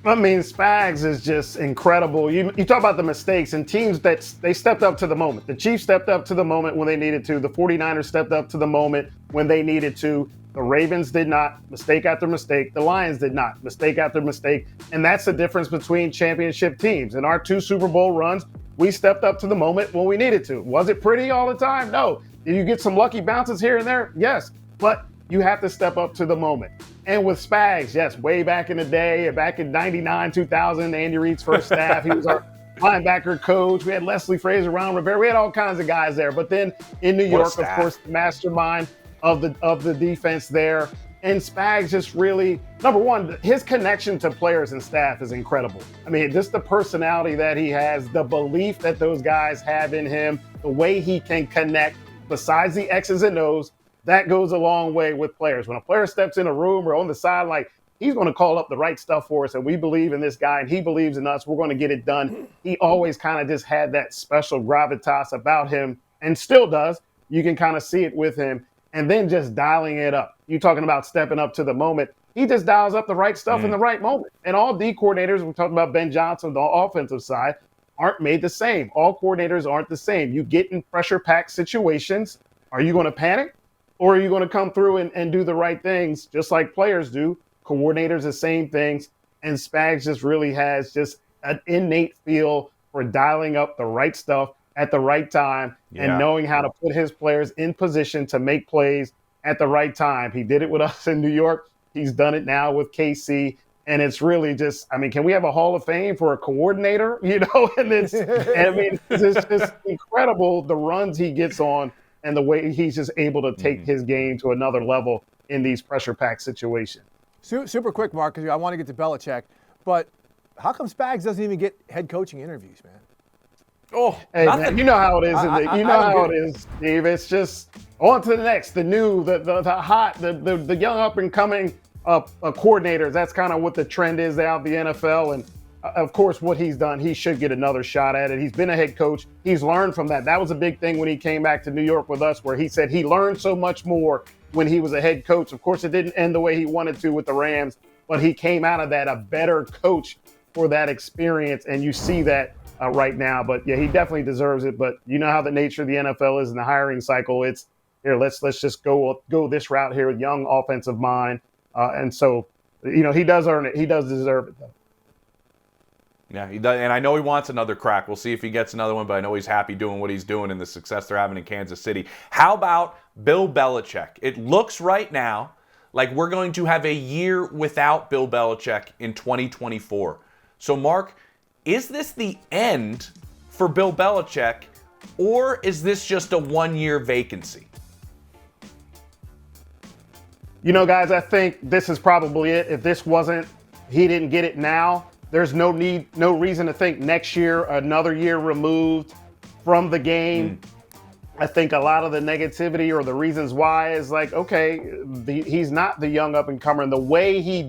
Speaker 1: I mean, Spags is just incredible. You talk about the mistakes and teams that they stepped up to the moment. The Chiefs stepped up to the moment when they needed to. The 49ers stepped up to the moment when they needed to. The Ravens did not. Mistake after mistake. The Lions did not. Mistake after mistake. And that's the difference between championship teams. In our 2 Super Bowl runs, we stepped up to the moment when we needed to. Was it pretty all the time? No. Did you get some lucky bounces here and there? Yes. But you have to step up to the moment. And with Spags, yes, way back in the day, back in 99, 2000, Andy Reid's first staff, he was our linebacker coach. We had Leslie Frazier, Ron Rivera. We had all kinds of guys there. But then in New York, of course, the mastermind of the defense there. And Spags just really, number one, his connection to players and staff is incredible. I mean, just the personality that he has, the belief that those guys have in him, the way he can connect besides the X's and O's, that goes a long way with players. When a player steps in a room or on the sideline, he's going to call up the right stuff for us, and we believe in this guy, and he believes in us. We're going to get it done. He always kind of just had that special gravitas about him, and still does. You can kind of see it with him, and then just dialing it up. You talking about stepping up to the moment. He just dials up the right stuff in the right moment. And all D coordinators, we're talking about Ben Johnson on the offensive side, aren't made the same. All coordinators aren't the same. You get in pressure-packed situations. Are you going to panic? or are you going to come through and do the right things just like players do? Coordinators, the same things. And Spags just really has just an innate feel for dialing up the right stuff at the right time and knowing how to put his players in position to make plays at the right time. He did it with us in New York. He's done it now with KC. And it's really just, I mean, can we have a Hall of Fame for a coordinator? You know, and it's just incredible the runs he gets on and the way he's just able to take his game to another level in these pressure-packed situations.
Speaker 2: Super quick, Mark, because I want to get to Belichick. But how come Spags doesn't even get head coaching interviews, man?
Speaker 3: Oh,
Speaker 1: hey, man, you know how it is. You know how it is, Steve. It's just on to the next, the new, the hot, the young up-and-coming coordinators. That's kind of what the trend is out of the NFL. And, of course, what he's done, he should get another shot at it. He's been a head coach. He's learned from that. That was a big thing when he came back to New York with us, where he said he learned so much more when he was a head coach. Of course, it didn't end the way he wanted to with the Rams, but he came out of that a better coach for that experience, and you see that right now. But, yeah, he definitely deserves it. But you know how the nature of the NFL is in the hiring cycle. It's, here, let's just go this route here with young offensive mind. And so, you know, he does earn it. He does deserve it, though.
Speaker 3: Yeah, he does, and I know he wants another crack. We'll see if he gets another one, but I know he's happy doing what he's doing and the success they're having in Kansas City. How about Bill Belichick? It looks right now like we're going to have a year without Bill Belichick in 2024. So, Mark, is this the end for Bill Belichick, or is this just a one-year vacancy?
Speaker 1: You know, guys, I think this is probably it. If this wasn't, he didn't get it now, there's no reason to think next year, another year removed from the game. I think a lot of the negativity or the reasons why is like, okay, he's not the young up-and-comer. And the way he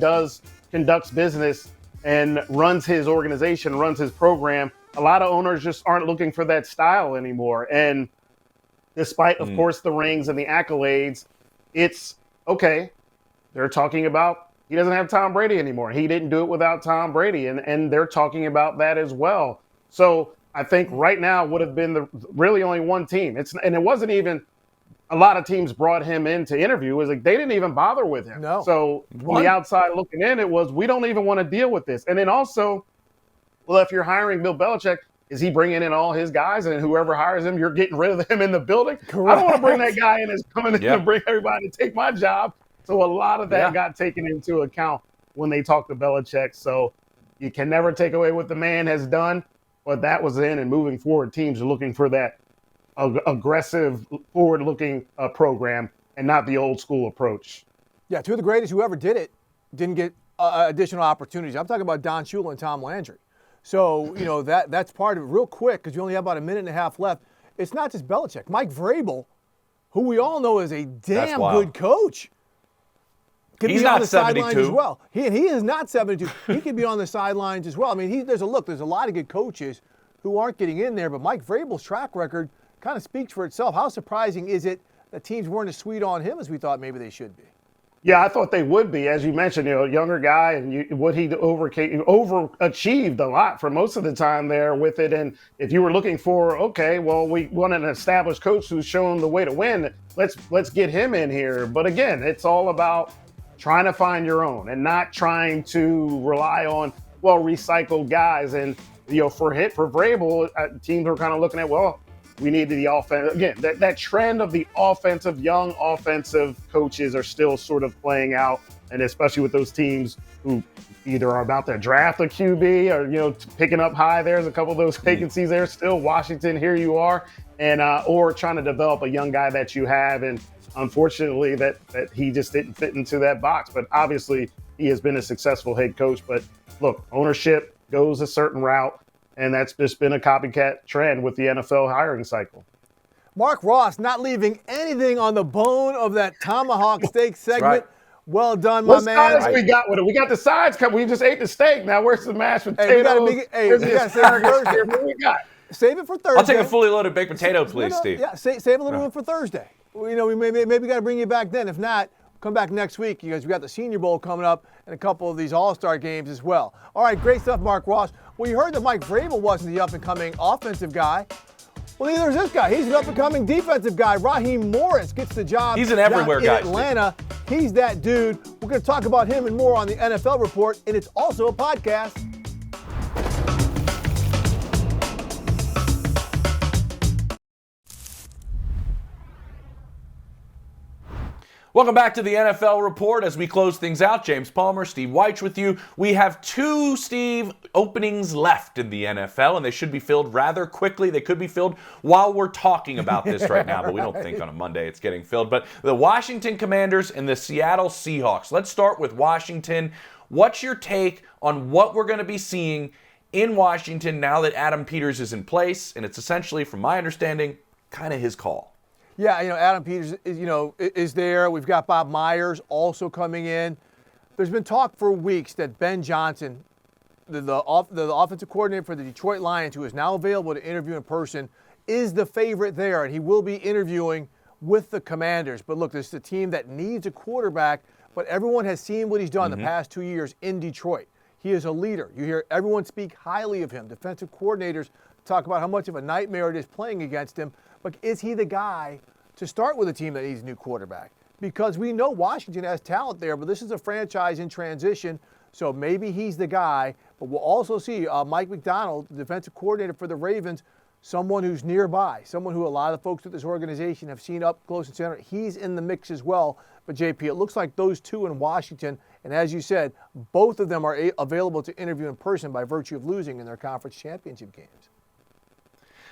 Speaker 1: conducts business and runs his organization, runs his program, a lot of owners just aren't looking for that style anymore. And despite, of course, the rings and the accolades, it's, okay, they're talking about he doesn't have Tom Brady anymore. He didn't do it without Tom Brady, and they're talking about that as well. So I think right now would have been really only one team. And it wasn't even a lot of teams brought him in to interview. It was like they didn't even bother with him.
Speaker 2: No.
Speaker 1: So from the outside looking in, it was we don't even want to deal with this. And then also, well, if you're hiring Bill Belichick, is he bringing in all his guys, and whoever hires him, you're getting rid of him in the building? Correct. I don't want to bring that guy in that's coming in to bring everybody to take my job. So a lot of that got taken into account when they talked to Belichick. So you can never take away what the man has done, but that was in, and moving forward, teams are looking for that aggressive, forward-looking program and not the old-school approach.
Speaker 2: Yeah, two of the greatest who ever did it didn't get additional opportunities. I'm talking about Don Shula and Tom Landry. So, you know, that's part of it. Real quick, because you only have about a minute and a half left, it's not just Belichick. Mike Vrabel, who we all know is a damn good coach, could be on the sidelines as well. He is not 72. He could be on the sidelines as well. I mean, there's a lot of good coaches who aren't getting in there, but Mike Vrabel's track record kind of speaks for itself. How surprising is it that teams weren't as sweet on him as we thought maybe they should be?
Speaker 1: Yeah, I thought they would be. As you mentioned, you know, younger guy, and what he overachieved a lot for most of the time there with it. And if you were looking for, okay, well, we want an established coach who's shown the way to win, let's get him in here. But again, it's all about trying to find your own and not trying to rely on, well, recycled guys. And, you know, for Vrabel, teams are kind of looking at, well, we need the offense. Again, that trend of the young offensive coaches are still sort of playing out. And especially with those teams who either are about to draft a QB or, you know, picking up high. There's a couple of those vacancies there still. Washington, here you are. And or trying to develop a young guy that you have. And unfortunately, that he just didn't fit into that box. But obviously, he has been a successful head coach. But look, ownership goes a certain route. And that's just been a copycat trend with the NFL hiring cycle.
Speaker 2: Marc Ross not leaving anything on the bone of that tomahawk steak segment.
Speaker 3: Right.
Speaker 2: Well done,
Speaker 1: what
Speaker 2: my man.
Speaker 1: What we got with it? We got the sides cut. We just ate the steak. Now where's the mashed potatoes?
Speaker 2: We gotta save it for Thursday.
Speaker 1: What we got?
Speaker 2: Save it for Thursday.
Speaker 3: I'll take a fully loaded baked potato, please, Steve.
Speaker 2: Yeah, save a little one for Thursday. You know, we maybe got to bring you back then. If not, come back next week because we got the Senior Bowl coming up and a couple of these All-Star games as well. All right, great stuff, Marc Ross. Well, you heard that Mike Vrabel wasn't the up-and-coming offensive guy. Well, neither is this guy. He's an up-and-coming defensive guy. Raheem Morris gets the job.
Speaker 3: He's an everywhere
Speaker 2: down
Speaker 3: guy,
Speaker 2: in Atlanta. He's that dude. We're going to talk about him and more on the NFL Report, and it's also a podcast.
Speaker 3: Welcome back to the NFL Report. As we close things out, James Palmer, Steve Wyche with you. We have two, Steve, openings left in the NFL, and they should be filled rather quickly. They could be filled while we're talking about this right now, but we don't think on a Monday it's getting filled. But the Washington Commanders and the Seattle Seahawks. Let's start with Washington. What's your take on what we're going to be seeing in Washington now that Adam Peters is in place? And it's essentially, from my understanding, kind of his call.
Speaker 2: Yeah, Adam Peters is there. We've got Bob Myers also coming in. There's been talk for weeks that Ben Johnson, the offensive coordinator for the Detroit Lions, who is now available to interview in person, is the favorite there, and he will be interviewing with the Commanders. But look, this is a team that needs a quarterback, but everyone has seen what he's done the past 2 years in Detroit. He is a leader. You hear everyone speak highly of him. Defensive coordinators talk about how much of a nightmare it is playing against him. But is he the guy to start with a team that needs a new quarterback? Because we know Washington has talent there, but this is a franchise in transition, so maybe he's the guy. But we'll also see Mike McDonald, the defensive coordinator for the Ravens, someone who's nearby, someone who a lot of the folks at this organization have seen up close and center. He's in the mix as well. But, JP, it looks like those two in Washington, and as you said, both of them are available to interview in person by virtue of losing in their conference championship games.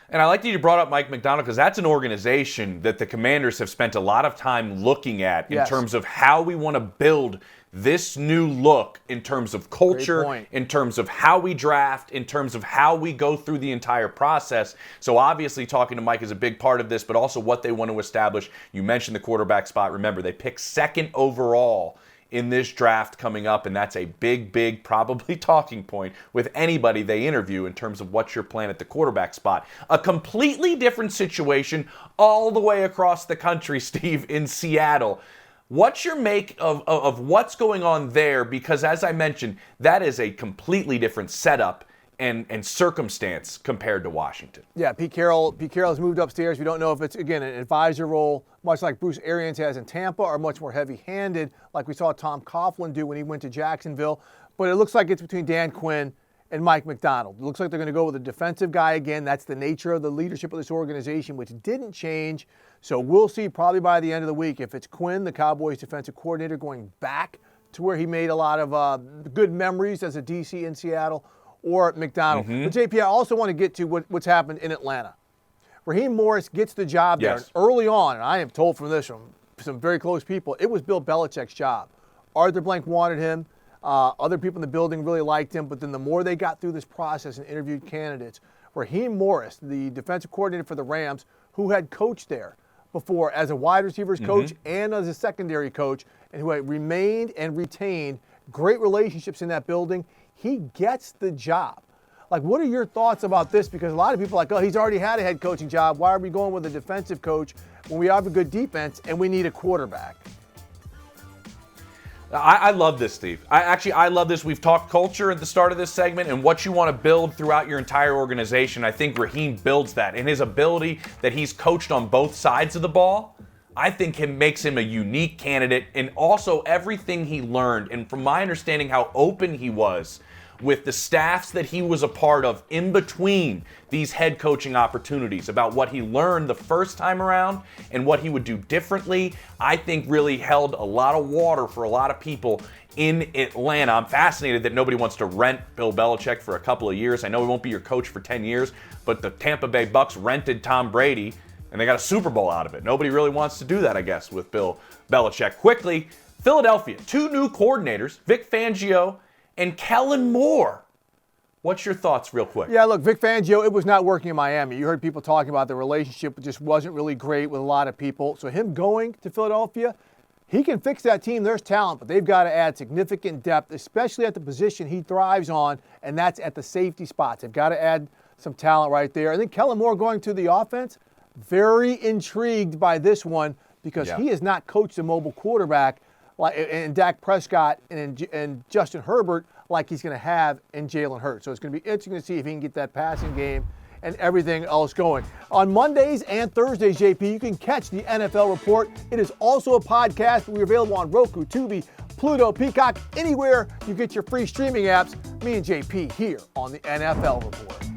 Speaker 3: And I like that you brought up Mike McDonald, because that's an organization that the Commanders have spent a lot of time looking at in terms of how we want to build this new look in terms of culture, in terms of how we draft, in terms of how we go through the entire process. So obviously talking to Mike is a big part of this, but also what they want to establish. You mentioned the quarterback spot. Remember, they picked second overall in this draft coming up, and that's a big, probably talking point with anybody they interview in terms of what's your plan at the quarterback spot. A completely different situation all the way across the country, Steve, in Seattle. What's your make of what's going on there? Because as I mentioned, that is a completely different setup and circumstance compared to Washington.
Speaker 2: Yeah, Pete Carroll has moved upstairs. We don't know if it's, again, an advisor role, much like Bruce Arians has in Tampa, or much more heavy-handed, like we saw Tom Coughlin do when he went to Jacksonville. But it looks like it's between Dan Quinn and Mike McDonald. It looks like they're going to go with a defensive guy again. That's the nature of the leadership of this organization, which didn't change. So we'll see probably by the end of the week if it's Quinn, the Cowboys defensive coordinator, going back to where he made a lot of good memories as a DC in Seattle, or McDonald. But JP, I also want to get to what's happened in Atlanta. Raheem Morris gets the job there. And early on, and I am told from this from some very close people, it was Bill Belichick's job. Arthur Blank wanted him. Other people in the building really liked him. But then the more they got through this process and interviewed candidates, Raheem Morris, the defensive coordinator for the Rams, who had coached there before as a wide receivers coach and as a secondary coach, and who had remained and retained great relationships in that building, he gets the job. Like, what are your thoughts about this? Because a lot of people are like, oh, he's already had a head coaching job. Why are we going with a defensive coach when we have a good defense and we need a quarterback?
Speaker 3: I love this, Steve. I love this. We've talked culture at the start of this segment and what you want to build throughout your entire organization. I think Raheem builds that. And his ability that he's coached on both sides of the ball, I think makes him a unique candidate. And also everything he learned, and from my understanding how open he was with the staffs that he was a part of in between these head coaching opportunities, about what he learned the first time around and what he would do differently, I think really held a lot of water for a lot of people in Atlanta. I'm fascinated that nobody wants to rent Bill Belichick for a couple of years. I know he won't be your coach for 10 years, but the Tampa Bay Bucks rented Tom Brady and they got a Super Bowl out of it. Nobody really wants to do that, I guess, with Bill Belichick. Quickly, Philadelphia, 2 new coordinators, Vic Fangio and Kellen Moore. What's your thoughts real quick?
Speaker 2: Yeah, look, Vic Fangio, it was not working in Miami. You heard people talking about the relationship. It just wasn't really great with a lot of people. So him going to Philadelphia, he can fix that team. There's talent, but they've got to add significant depth, especially at the position he thrives on, and that's at the safety spots. They've got to add some talent right there. I think Kellen Moore going to the offense, very intrigued by this one because he has not coached a mobile quarterback and Dak Prescott and Justin Herbert like he's going to have in Jalen Hurts. So it's going to be interesting to see if he can get that passing game and everything else going. On Mondays and Thursdays, JP, you can catch the NFL Report. It is also a podcast. We're available on Roku, Tubi, Pluto, Peacock, anywhere you get your free streaming apps. Me and JP here on the NFL Report.